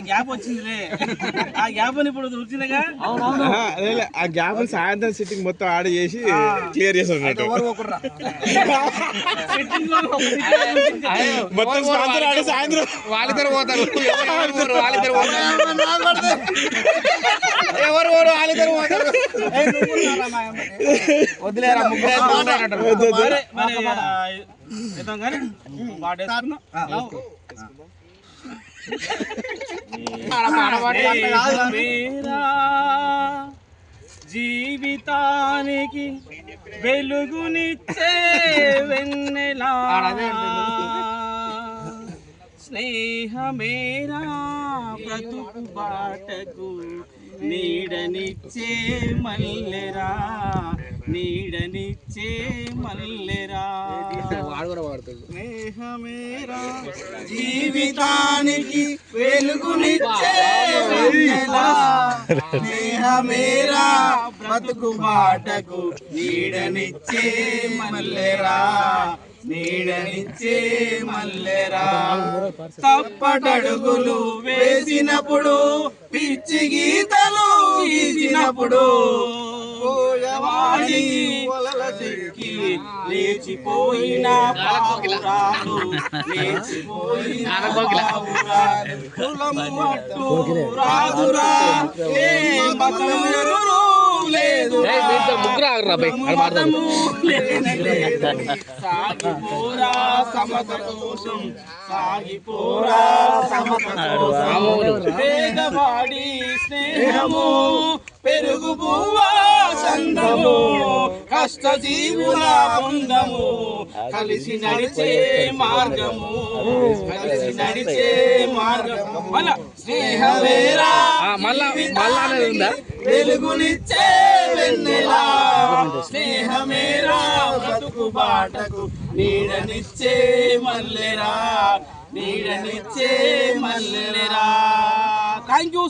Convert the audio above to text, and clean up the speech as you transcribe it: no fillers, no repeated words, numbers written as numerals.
Gap వచ్చిందిలే ఆ gap ఇప్పుడు వచ్చిందిగా ఆ గ్యాప్ సాయంత్రం సిట్టింగ్ మొత్తం ఆడ చేసి క్లియర్ చేసి మొత్తం సాయంత్రం వాళ్ళిద్దరు పోతారు ఎవరు వాళ్ళిద్దరు పోతారు వదిలేరా జీవితానికి వెలుగునిచ్చే వెన్నెలా స్నేహమేరా బ్రతుకు బాటకు నీడనిచ్చే మల్లెరా నీడనిచ్చే మల్లెరా స్నేహమేరా జీవితానికి వెలుగునిచ్చే వెన్నెలా స్నేహమేరా బ్రతుకు బాటకు నీడనిచ్చే మల్లెరా నీడనిచ్చే మల్లెరా తప్పటడుగులు వేసినప్పుడు పిచ్చి గీతలు గీసినప్పుడు లేచిపోయిన పావురాలు లేచిపోయిన కులము అట్టు రాదురా ఏ మతము లేదు సాగిపోరా సమత కోసం సాగిపోరా సమత కోసం వేగవాడి స్నేహము పెరుగు పువ్వా సందము కష్టజీవుల బృందము కలిసి నడిచే మార్గము కలిసి నడిచే మార్గము మళ్ళా స్నేహమేరా వెలుగునిచ్చే వెన్నెలా స్నేహమేరా బ్రతుకు బాటకు నీడనిచ్చే మల్లెరా నీడనిచ్చే మల్లెరా థ్యాంక్ యూ.